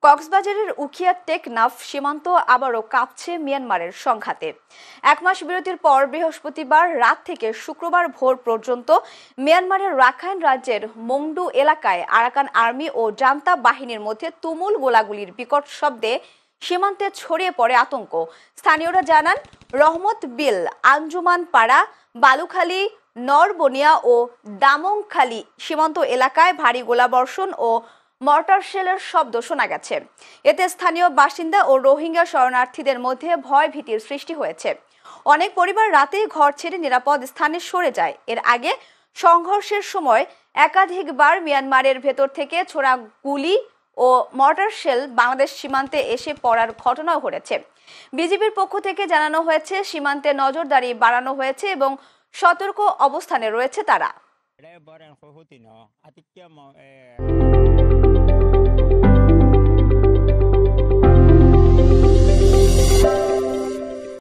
কক্সবাজারের উখিয়া টেকনাফ সীমান্ত আবারও কাঁপছে মিয়ানমারের সংঘাতে। এক মাস বিরতির পর বৃহস্পতিবার রাত থেকে শুক্রবার ভোর পর্যন্ত মিয়ানমারের রাখাইন রাজ্যের মংডু এলাকায় আরাকান আর্মি ও জান্তা বাহিনীর মধ্যে তুমুল গোলাগুলির বিকট শব্দে সীমান্তে ছড়িয়ে পড়ে আতঙ্ক। স্থানীয়রা জানান, রহমত বিল, আঞ্জুমান পাড়া, বালুখালী, নরবনিয়া ও দামংখালী সীমান্ত এলাকায় ভারী গোলাবর্ষণ ও মর্টার শেলের শব্দ শোনা গেছে। এতে স্থানীয় বাসিন্দা ও রোহিঙ্গা শরণার্থীদের মধ্যে ভয় ভীতির সৃষ্টি হয়েছে। অনেক পরিবার রাতেই ঘর ছেড়ে নিরাপদ স্থানে সরে যায়। এর আগে সংঘর্ষের সময় একাধিকবার মিয়ানমারের ভেতর থেকে ছোড়া গুলি ও মর্টার শেল বাংলাদেশ সীমান্তে এসে পড়ার ঘটনাও ঘটেছে। বিজিবির পক্ষ থেকে জানানো হয়েছে, সীমান্তে নজরদারি বাড়ানো হয়েছে এবং সতর্ক অবস্থানে রয়েছে তারা।